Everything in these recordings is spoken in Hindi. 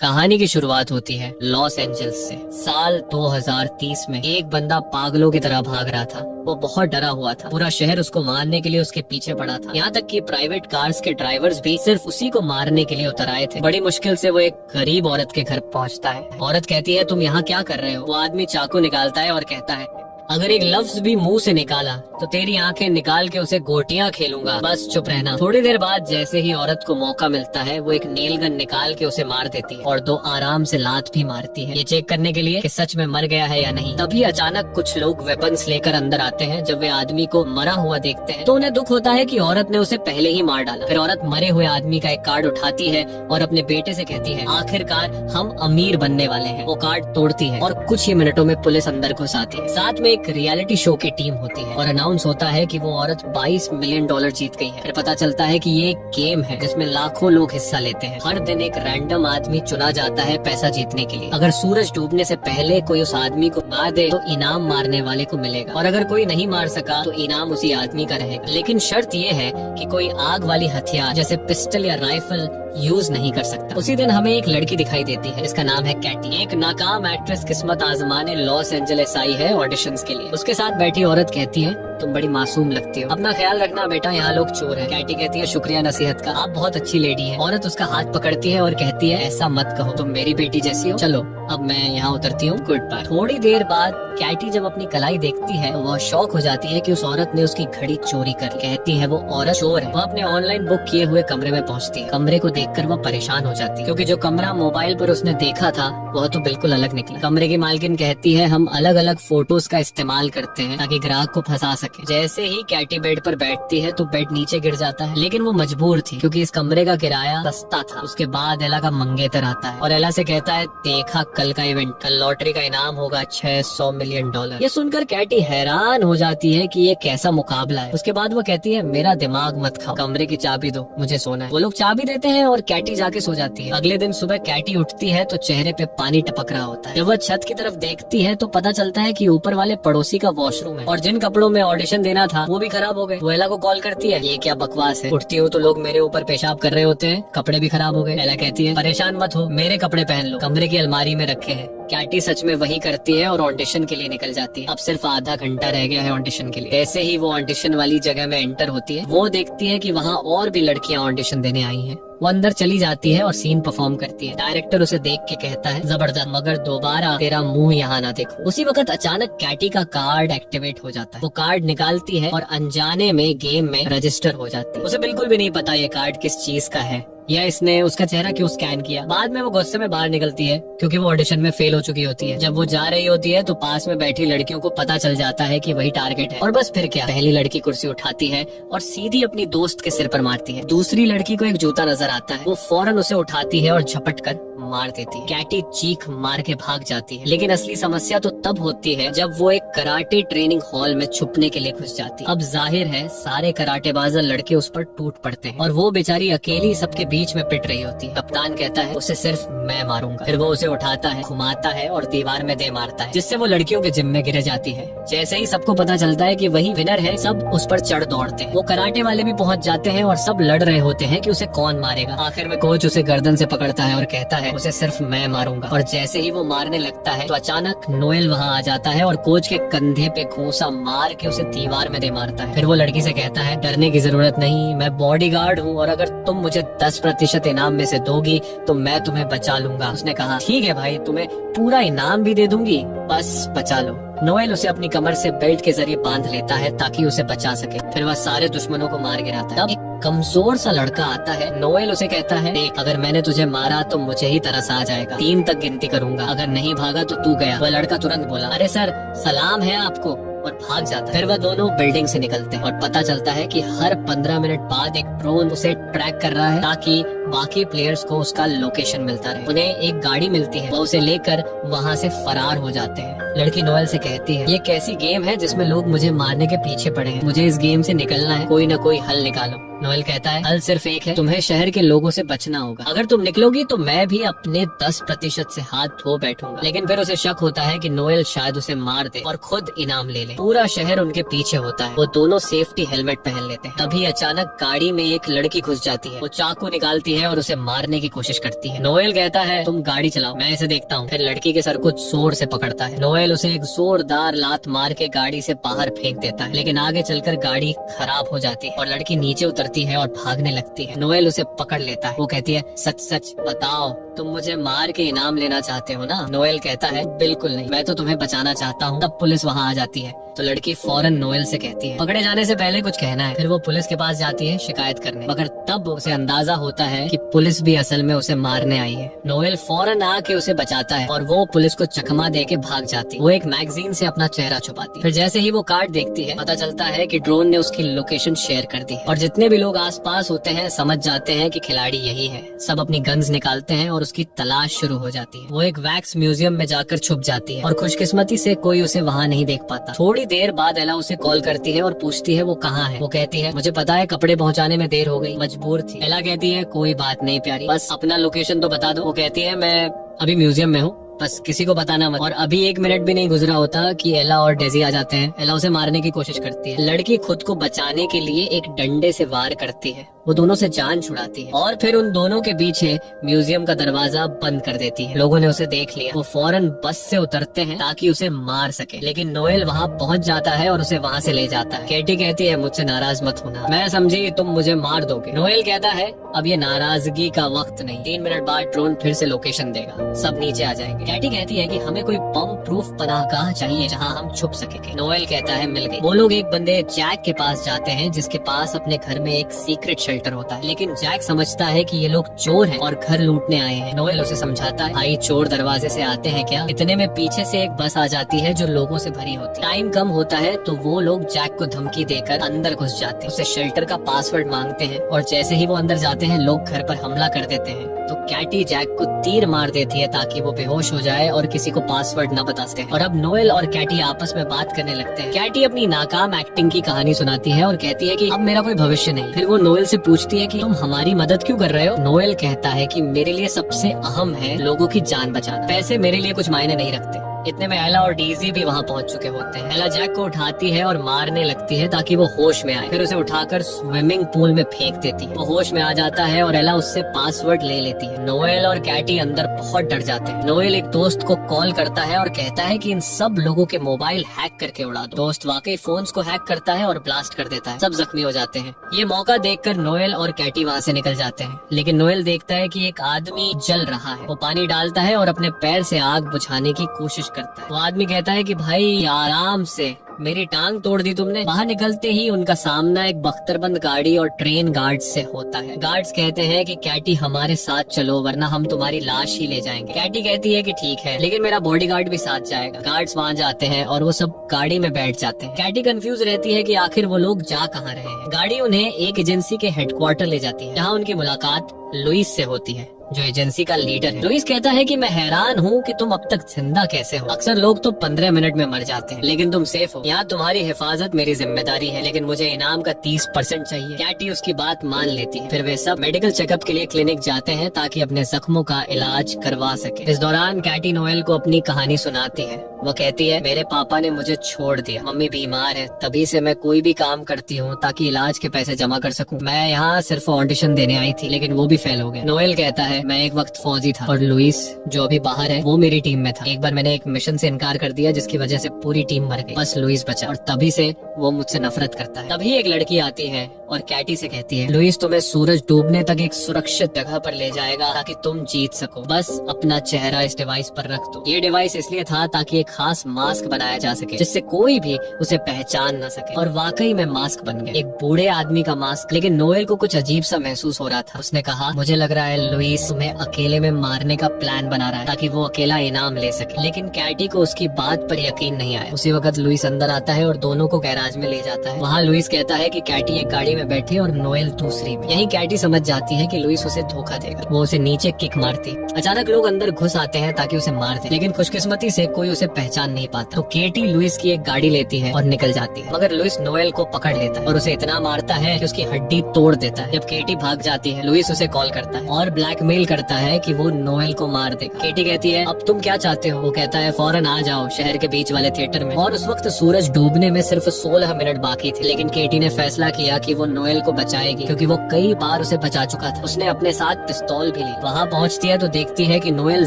कहानी की शुरुआत होती है लॉस एंजल्स से। साल 2030 में एक बंदा पागलों की तरह भाग रहा था। वो बहुत डरा हुआ था। पूरा शहर उसको मारने के लिए उसके पीछे पड़ा था। यहाँ तक कि प्राइवेट कार्स के ड्राइवर्स भी सिर्फ उसी को मारने के लिए उतर आए थे। बड़ी मुश्किल से वो एक गरीब औरत के घर पहुँचता है। औरत कहती है, तुम यहाँ क्या कर रहे हो? वो आदमी चाकू निकालता है और कहता है, अगर एक लफ्ज भी मुंह से निकाला तो तेरी आंखें निकाल के उसे गोटियां खेलूंगा, बस चुप रहना। थोड़ी देर बाद जैसे ही औरत को मौका मिलता है, वो एक नील गन निकाल के उसे मार देती है और 2 आराम से लात भी मारती है, ये चेक करने के लिए कि सच में मर गया है या नहीं। तभी अचानक कुछ लोग वेपन्स लेकर अंदर आते हैं। जब वे आदमी को मरा हुआ देखते हैं तो उन्हें दुख होता है कि औरत ने उसे पहले ही मार डाला। फिर औरत मरे हुए आदमी का एक कार्ड उठाती है और अपने बेटे से कहती है, आखिरकार हम अमीर बनने वाले हैं। वो कार्ड तोड़ती है और कुछ ही मिनटों में पुलिस अंदर घुस आती है। साथ में एक रियलिटी शो की टीम होती है और अनाउंस होता है कि वो औरत $22 मिलियन जीत गई है। फिर पता चलता है कि ये एक गेम है जिसमें लाखों लोग हिस्सा लेते हैं। हर दिन एक रैंडम आदमी चुना जाता है पैसा जीतने के लिए। अगर सूरज डूबने से पहले कोई उस आदमी को मार दे तो इनाम मारने वाले को मिलेगा, और अगर कोई नहीं मार सका तो इनाम उसी आदमी का रहेगा। लेकिन शर्त ये है कि कोई आग वाली हथियार जैसे पिस्टल या राइफल यूज नहीं कर सकता। उसी दिन हमें एक लड़की दिखाई देती है, इसका नाम है कैटी। एक नाकाम एक्ट्रेस किस्मत आजमाने लॉस एंजलिस आई है ऑडिशंस के लिए। उसके साथ बैठी औरत कहती है, तुम बड़ी मासूम लगती हो, अपना ख्याल रखना बेटा, यहाँ लोग चोर हैं। कैटी कहती है, शुक्रिया नसीहत का, आप बहुत अच्छी लेडी हैं। औरत उसका हाथ पकड़ती है और कहती है, ऐसा मत कहो, तुम मेरी बेटी जैसी हो। चलो अब मैं यहाँ उतरती हूँ, गुड बाय। थोड़ी देर बाद कैटी जब अपनी कलाई देखती है तो वह शॉक हो जाती है कि उस औरत ने उसकी घड़ी चोरी कर ली। कहती है वो औरत चोर है। वह अपने ऑनलाइन बुक किए हुए कमरे में पहुँचती है। कमरे को देखकर वह परेशान हो जाती है क्योंकि जो कमरा मोबाइल पर उसने देखा था वह तो बिल्कुल अलग निकला। कमरे की मालकिन कहती है, हम अलग अलग फोटोज का इस्तेमाल करते हैं ताकि ग्राहक को फंसा सके। जैसे ही कैटी बेड पर बैठती है तो बेड नीचे गिर जाता है, लेकिन वो मजबूर थी क्योंकि इस कमरे का किराया सस्ता था। उसके बाद एला का मंगेतर आता है और एला से कहता है, देखा कल का इवेंट, कल लॉटरी का इनाम होगा $600 मिलियन। ये सुनकर कैटी हैरान हो जाती है कि ये कैसा मुकाबला है। उसके बाद वो कहती है, मेरा दिमाग मत खाओ, कमरे की चाबी दो, मुझे सोना है। वो लोग चाबी देते हैं और कैटी जाके सो जाती है। अगले दिन सुबह कैटी उठती है तो चेहरे पे पानी टपक रहा होता है। जब वह छत की तरफ देखती है तो पता चलता है कि ऊपर वाले पड़ोसी का वॉशरूम है और जिन कपड़ों में ऑडिशन देना था वो भी खराब हो गए। वो एला को कॉल करती है, ये क्या बकवास है, उठती हूँ तो लोग मेरे ऊपर पेशाब कर रहे होते हैं, कपड़े भी खराब हो गए। एला कहती है, परेशान मत हो, मेरे कपड़े पहन लो, कमरे की अलमारी में रखे हैं। कैटी सच में वही करती है और ऑडिशन के लिए निकल जाती है। अब सिर्फ आधा घंटा रह गया है ऑडिशन के लिए। जैसे ही वो ऑडिशन वाली जगह में एंटर होती है, वो देखती है कि वहाँ और भी लड़कियां ऑडिशन देने आई हैं। वो अंदर चली जाती है और सीन परफॉर्म करती है। डायरेक्टर उसे देख के कहता है, जबरदस्त, मगर दोबारा तेरा मुंह यहाँ ना देखो। उसी वक्त अचानक कैटी का कार्ड एक्टिवेट हो जाता है। वो कार्ड निकालती है और अनजाने में गेम में रजिस्टर हो जाती है। उसे बिल्कुल भी नहीं पता ये कार्ड किस चीज का है या इसने उसका चेहरा क्यों स्कैन किया। बाद में वो गुस्से में बाहर निकलती है क्योंकि वो ऑडिशन में फेल हो चुकी होती है। जब वो जा रही होती है तो पास में बैठी लड़कियों को पता चल जाता है कि वही टारगेट है, और बस फिर क्या, पहली लड़की कुर्सी उठाती है और सीधी अपनी दोस्त के सिर पर मारती है। दूसरी लड़की को एक जूता नजर आता है, वो फौरन उसे उठाती है और झपट कर मार देती है। कैटी चीख मार के भाग जाती है, लेकिन असली समस्या तो तब होती है जब वो एक कराटे ट्रेनिंग हॉल में छुपने के लिए घुस जाती है। अब जाहिर है सारे कराटेबाज लड़के उस पर टूट पड़ते हैं और वो बेचारी अकेली सबके बीच में पिट रही होती है। कप्तान कहता है, उसे सिर्फ मैं मारूंगा। फिर वो उसे उठाता है, घुमाता है और दीवार में दे मारता है, जिससे वो लड़कियों के जिम में गिर जाती है। जैसे ही सबको पता चलता है कि वही विनर है, सब उस पर चढ़ दौड़ते हैं। वो कराटे वाले भी पहुंच जाते हैं और सब लड़ रहे होते हैं कि उसे कौन मारेगा। आखिर में कोच उसे गर्दन से पकड़ता है और कहता है, उसे सिर्फ मैं मारूंगा। और जैसे ही वो मारने लगता है तो अचानक नोएल वहाँ आ जाता है और कोच के कंधे पे घूंसा मार के उसे दीवार में दे मारता है। फिर वो लड़की से कहता है, डरने की जरूरत नहीं, मैं बॉडीगार्ड हूँ और अगर तुम मुझे 10% इनाम में से दोगी तो मैं तुम्हें बचा लूंगा। उसने कहा, ठीक है भाई, तुम्हें पूरा इनाम भी दे दूंगी, बस बचा लो। नोएल उसे अपनी कमर से बेल्ट के जरिए बांध लेता है ताकि उसे बचा सके। फिर वह सारे दुश्मनों को मार गिराता है। तब एक कमजोर सा लड़का आता है। नोएल उसे कहता है, देख, अगर मैंने तुझे मारा तो मुझे ही तरस आ जाएगा, 3 तक गिनती करूंगा, अगर नहीं भागा तो तू गया। वह लड़का तुरंत बोला, अरे सर, सलाम है आपको, और भाग जाता है। फिर वह दोनों बिल्डिंग से निकलते हैं और पता चलता है कि हर 15 मिनट बाद एक ड्रोन उसे ट्रैक कर रहा है ताकि बाकी प्लेयर्स को उसका लोकेशन मिलता रहे। उन्हें एक गाड़ी मिलती है, वो उसे लेकर वहाँ से फरार हो जाते हैं। लड़की नोएल से कहती है, ये कैसी गेम है जिसमें लोग मुझे मारने के पीछे पड़े हैं, मुझे इस गेम से निकलना है, कोई ना कोई हल निकालो। नोएल कहता है हल सिर्फ एक है, तुम्हें शहर के लोगों से बचना होगा। अगर तुम निकलोगी तो मैं भी अपने 10% से हाथ धो बैठूंगा। लेकिन फिर उसे शक होता है कि नोएल शायद उसे मार दे और खुद इनाम ले ले। पूरा शहर उनके पीछे होता है। वो दोनों सेफ्टी हेलमेट पहन लेते हैं। तभी अचानक गाड़ी में एक लड़की घुस जाती है। वो चाकू निकालती है और उसे मारने की कोशिश करती है। नोएल कहता है तुम गाड़ी चलाओ, मैं इसे देखता हूँ। फिर लड़की के सर को जोर से पकड़ता है। नोएल उसे एक जोरदार लात मार के गाड़ी से बाहर फेंक देता है, लेकिन आगे चलकर गाड़ी खराब हो जाती है और लड़की नीचे उतरती है और भागने लगती है। नोएल उसे पकड़ लेता है। वो कहती है सच सच बताओ, तुम मुझे मार के इनाम लेना चाहते हो ना? नोएल कहता है बिल्कुल नहीं, मैं तो तुम्हें बचाना चाहता हूँ। तब पुलिस वहाँ आ जाती है तो लड़की फौरन नोएल से कहती है पकड़े जाने से पहले कुछ कहना है। फिर वो पुलिस के पास जाती है शिकायत करने, मगर तब उसे अंदाजा होता है कि पुलिस भी असल में उसे मारने आई है। नोएल फौरन आके उसे बचाता है और वो पुलिस को चकमा दे के भाग जाती है। वो एक मैगजीन से अपना चेहरा छुपाती है। फिर जैसे ही वो कार्ड देखती है पता चलता है कि ड्रोन ने उसकी लोकेशन शेयर कर दी है और जितने भी लोग आसपास होते हैं समझ जाते हैं कि खिलाड़ी यही है। सब अपनी गन्स निकालते हैं और उसकी तलाश शुरू हो जाती है। वो एक वैक्स म्यूजियम में जाकर छुप जाती है और खुशकिस्मती से कोई उसे वहाँ नहीं देख पाता। थोड़ी देर बाद एला उसे कॉल करती है और पूछती है वो कहाँ है। वो कहती है मुझे पता है, कपड़े पहुँचाने में देर हो गई, मजबूर थी। एला कहती है कोई बात नहीं प्यारी, बस अपना लोकेशन तो बता दो। वो कहती है मैं अभी म्यूजियम में हूँ, बस किसी को बताना मत। और अभी 1 मिनट भी नहीं गुजरा होता कि एला और डेजी आ जाते हैं। एला उसे मारने की कोशिश करती है। लड़की खुद को बचाने के लिए एक डंडे से वार करती है। वो दोनों से जान छुड़ाती है और फिर उन दोनों के पीछे म्यूजियम का दरवाजा बंद कर देती है। लोगों ने उसे देख लिया। वो फौरन बस से उतरते हैं ताकि उसे मार सके, लेकिन नोएल वहाँ पहुँच जाता है और उसे वहाँ से ले जाता है। कैटी कहती है मुझसे नाराज मत होना, मैं समझी तुम मुझे मार दोगे। नोएल कहता है अब ये नाराजगी का वक्त नहीं, 3 मिनट बाद ड्रोन फिर से लोकेशन देगा, सब नीचे आ जाएंगे। कैटी कहती है कि हमें कोई बम प्रूफ पनाहगाह चाहिए जहाँ हम छुप सकेंगे। नोएल कहता है मिल गई। वो लोग एक बंदे जैक के पास जाते हैं जिसके पास अपने घर में एक सीक्रेट शेल्टर होता है, लेकिन जैक समझता है कि ये लोग चोर हैं और घर लूटने आए हैं। नोएल उसे समझाता है भाई चोर दरवाजे से आते हैं क्या? इतने में पीछे से एक बस आ जाती है जो लोगों से भरी होती है। टाइम कम होता है तो वो लोग जैक को धमकी देकर अंदर घुस जाते हैं। उसे शेल्टर का पासवर्ड मांगते हैं और जैसे ही वो अंदर जाते हैं लोग घर पर हमला कर देते हैं। तो कैटी जैक को तीर मार देती है ताकि वो बेहोश हो जाए और किसी को पासवर्ड न बता सके। और अब नोएल और कैटी आपस में बात करने लगते हैं। कैटी अपनी नाकाम एक्टिंग की कहानी सुनाती है और कहती है कि अब मेरा कोई भविष्य नहीं। फिर वो नोएल से पूछती है कि तुम हमारी मदद क्यों कर रहे हो? नोएल कहता है कि मेरे लिए सबसे अहम है लोगों की जान बचाना, पैसे मेरे लिए कुछ मायने नहीं रखते। इतने में एला और डीजी भी वहाँ पहुँच चुके होते हैं। एला जैक को उठाती है और मारने लगती है ताकि वो होश में आए। फिर उसे उठाकर स्विमिंग पूल में फेंक देती है। वो होश में आ जाता है और एला उससे पासवर्ड ले लेती है। नोएल और कैटी अंदर बहुत डर जाते हैं। नोएल एक दोस्त को कॉल करता है और कहता है कि इन सब लोगों के मोबाइल हैक करके उड़ा दो। दोस्त वाकई फोन्स को हैक करता है और ब्लास्ट कर देता है। सब जख्मी हो जाते हैं। ये मौका देखकर नोएल और कैटी वहाँ से निकल जाते हैं, लेकिन नोएल देखता है कि एक आदमी जल रहा है। वो पानी डालता है और अपने पैर से आग बुझाने की कोशिश करता है। वो आदमी कहता है कि भाई आराम से, मेरी टांग तोड़ दी तुमने। बाहर निकलते ही उनका सामना एक बख्तरबंद गाड़ी और ट्रेन गार्ड से होता है। गार्ड्स कहते हैं कि कैटी हमारे साथ चलो वरना हम तुम्हारी लाश ही ले जाएंगे। कैटी कहती है कि ठीक है, लेकिन मेरा बॉडीगार्ड भी साथ जाएगा। गार्ड्स वहाँ जाते हैं और वो सब गाड़ी में बैठ जाते हैं। कैटी कंफ्यूज रहती है कि आखिर वो लोग जा कहाँ रहे हैं। गाड़ी उन्हें एक एजेंसी के हेडक्वार्टर ले जाती है जहाँ उनकी मुलाकात लुइस से होती है जो एजेंसी का लीडर है। लुइस कहता है कि मैं हैरान हूँ कि तुम अब तक जिंदा कैसे हो। अक्सर लोग तो 15 मिनट में मर जाते हैं, लेकिन तुम सेफ हो। यहाँ तुम्हारी हिफाजत मेरी जिम्मेदारी है, लेकिन मुझे इनाम का 30% चाहिए। कैटी उसकी बात मान लेती है। फिर वे सब मेडिकल चेकअप के लिए क्लिनिक जाते हैं ताकि अपने जख्मों का इलाज करवा सके। इस दौरान कैटी नोएल को अपनी कहानी सुनाती है। वो कहती है मेरे पापा ने मुझे छोड़ दिया, मम्मी बीमार है, तभी से मैं कोई भी काम करती हूँ ताकि इलाज के पैसे जमा कर सकूँ। मैं यहाँ सिर्फ ऑडिशन देने आई थी, लेकिन वो भी फेल हो गया। नोएल कहता है मैं एक वक्त फौजी था और लुइस जो अभी बाहर है वो मेरी टीम में था। एक बार मैंने एक मिशन से इनकार कर दिया जिसकी वजह से पूरी टीम मर गई, बस लुइस बचा और तभी से वो मुझसे नफरत करता है। तभी एक लड़की आती है और कैटी से कहती है लुइस तुम्हें सूरज डूबने तक एक सुरक्षित जगह पर ले जाएगा ताकि तुम जीत सको, बस अपना चेहरा इस डिवाइस पर रख दो। ये डिवाइस इसलिए था ताकि एक खास मास्क बनाया जा सके जिससे कोई भी उसे पहचान न सके। और वाकई में मास्क बन गया, एक बूढ़े आदमी का मास्क। लेकिन नोएल को कुछ अजीब सा महसूस हो रहा था। उसने कहा मुझे लग रहा है लुइस तुम्हें अकेले में मारने का प्लान बना रहा है ताकि वो अकेला इनाम ले सके। लेकिन कैटी को उसकी बात पर यकीन नहीं आया। उसी वक्त लुइस अंदर आता है और दोनों को गैराज में ले जाता है। वहाँ लुइस कहता है कि कैटी एक गाड़ी में बैठे और नोएल दूसरी में। यही कैटी समझ जाती है कि लुइस उसे धोखा देगा। वो उसे नीचे किक मारती। अचानक लोग अंदर घुस आते हैं ताकि उसे मार दे, लेकिन खुशकिस्मती से कोई उसे पहचान नहीं पाता। तो केटी लुइस की एक गाड़ी लेती है और निकल जाती है, मगर लुइस नोएल को पकड़ लेता है और उसे इतना मारता है कि उसकी हड्डी तोड़ देता है। जब केटी भाग जाती है, लुइस उसे कॉल करता है और ब्लैकमेल करता है कि वो नोएल को मार देगा। केटी कहती है, अब तुम क्या चाहते हो? वो कहता है, फौरन आ जाओ शहर के बीच वाले थिएटर में। और उस वक्त सूरज डूबने में सिर्फ 16 मिनट बाकी थे, लेकिन केटी ने फैसला किया कि वो नोएल को बचाएगी, क्योंकि वो कई बार उसे बचा चुका था। उसने अपने साथ पिस्तौल भी ली। वहाँ पहुँचती है तो देखती है कि नोएल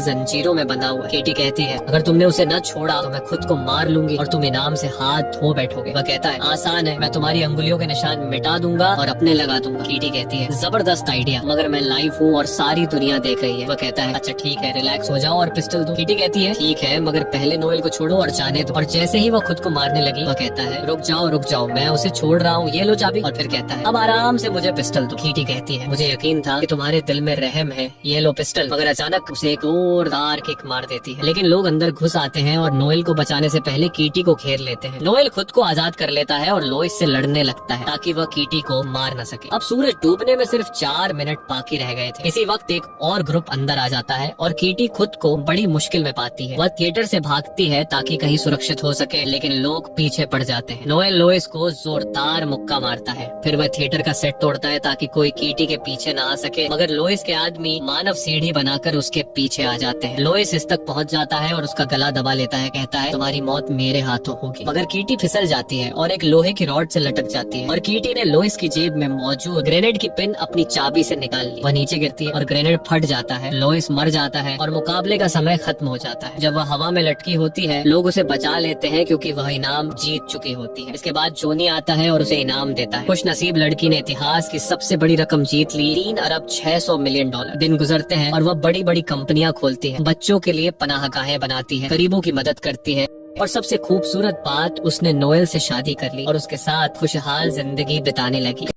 जंजीरों में बंधा हुआ है। केटी कहती है, अगर तुमने उसे न छोड़ा तो मैं खुद को मार लूंगी और तुम इनाम से हाथ धो बैठोगे। वह कहता है, आसान है, मैं तुम्हारी अंगुलियों के निशान मिटा दूंगा और अपने लगा दूंगा। केटी कहती है, जबरदस्त आइडिया, मगर मैं लाइव हूँ और सारी दुनिया देख रही है। वह कहता है, अच्छा ठीक है, रिलैक्स हो जाओ और पिस्टल दो। केटी कहती है, ठीक है, मगर पहले नोएल को छोड़ो और जाने दो। और जैसे ही वह खुद को मारने लगी, वह कहता है, रुक जाओ, मैं उसे छोड़ रहा हूँ, ये लो चाबी। और फिर कहता है, अब आराम से मुझे पिस्टल दो। केटी कहती है, मुझे यकीन था कि तुम्हारे दिल में रहम है, ये लो पिस्टल। मगर अचानक उसे एक जोरदार किक मार देती है। लेकिन लोग अंदर घुस आते हैं और नोएल को बचाने से पहले कीटी को घेर लेते हैं। नोएल खुद को आजाद कर लेता है और लोइस से लड़ने लगता है ताकि वह कीटी को मार न सके। अब सूरज डूबने में सिर्फ 4 मिनट बाकी रह गए थे। इसी वक्त एक और ग्रुप अंदर आ जाता है और कीटी खुद को बड़ी मुश्किल में पाती है। वह थिएटर से भागती है ताकि कहीं सुरक्षित हो सके, लेकिन लोग पीछे पड़ जाते हैं। नोएल लोइस को जोरदार मुक्का मारता है। फिर वह थिएटर का सेट तोड़ता है ताकि कोई कीटी के पीछे न आ सके, मगर लोइस के आदमी मानव सीढ़ी बनाकर उसके पीछे आ जाते हैं। लोइस इस तक पहुंच जाता है और उसका गला दबा लेता है। कहता है, तुम्हारी मौत मेरे हाथों होगी। मगर कीटी फिसल जाती है और एक लोहे की रॉड से लटक जाती है और कीटी ने लोइस की जेब में मौजूद ग्रेनेड की पिन अपनी चाबी से निकाल ली। वह नीचे गिरती है और ग्रेनेड फट जाता है। लोइस मर जाता है और मुकाबले का समय खत्म हो जाता है। जब वह हवा में लटकी होती है, लोग उसे बचा लेते हैं क्योंकि वह इनाम जीत चुकी होती है। इसके बाद जोनी आता है और उसे इनाम देता है। खुश नसीब लड़की ने इतिहास की सबसे बड़ी रकम जीत ली, $3,600,000,000। दिन गुजरते हैं और वह बड़ी बड़ी कंपनियां खोलती है, बच्चों के लिए पनाहगाहें बनाती है, गरीबों की मदद करती है और सबसे खूबसूरत बात, उसने नोएल से शादी कर ली और उसके साथ खुशहाल जिंदगी बिताने लगी।